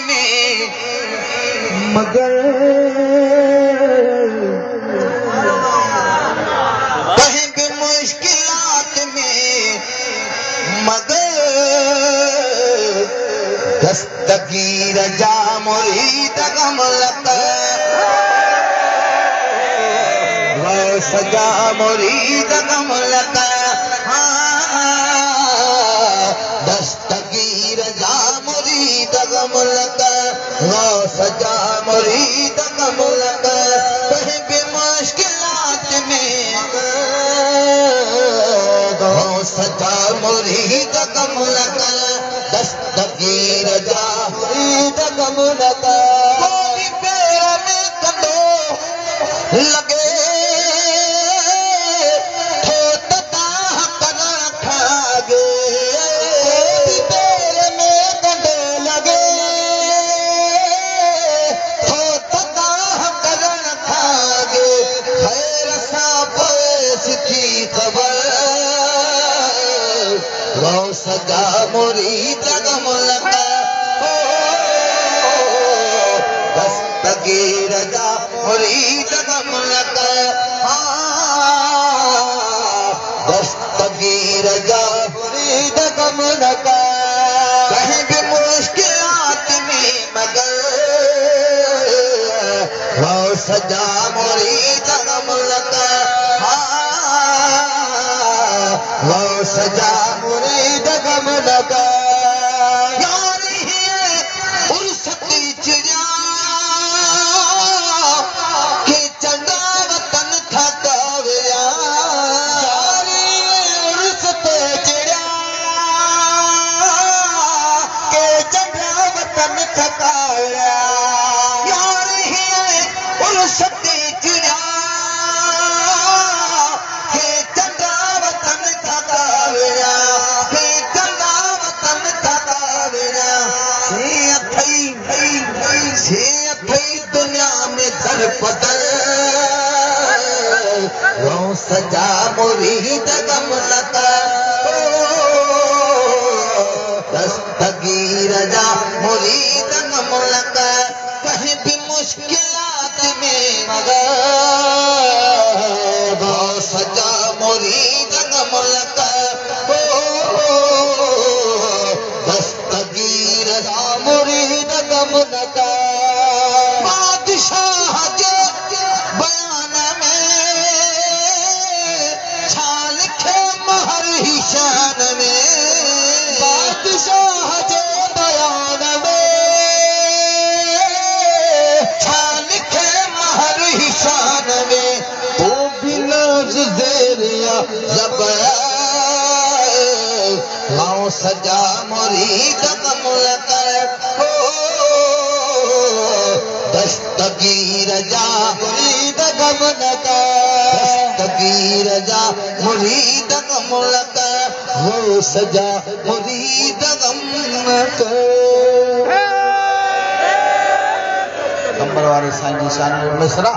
में मगर कहीं भी मुश्किलात में मगर दस्तगीर जा मुरीद गम लगा सजा मुरीद गम लगा दस्तगीर जा मुरीद गम लगा सजा मुरीद गम लगा कहीं भी मुश्किलात में सजा मुरीद गम लगा दस्तगीर जा मुरीद गम लगा कोई पैर में कंडो लगे सजा मुरीद गम लगा दस्तगीर जा मुरीद गम लगा दस्तगीर जा मुरीद गम लगा कहीं भी मुश्किलात में मगर सजा मुरीद गम लगा सजा मुरीद गम लगा यारी है उर्सती चिड़िया के चंगा वतन था काव्या यारी है उर्सते चिड़िया के चंगा वतन था काव्या यारी है उर्सती चिड़िया दुनिया में दर पदर सजा मुरीद गम लगा दस्तगीर जा मुरीद गम लगा कहीं भी मुश्किलात में मगर सजा मुरीद गम लगा दस्तगीर जा मुरीद गम लगा शान में बादशाह जे बयान में छान के महर ही शान में वो बिना ज़ेरिया ज़बया लाओ सजा मुरीद गम लगा दस्तगीर जा मुरीद गम लगा दस्तगीर जा मुरीद गम लगा वो सजा मुरीद गम लगा कंबर वाले साईं जी शान मिसरा।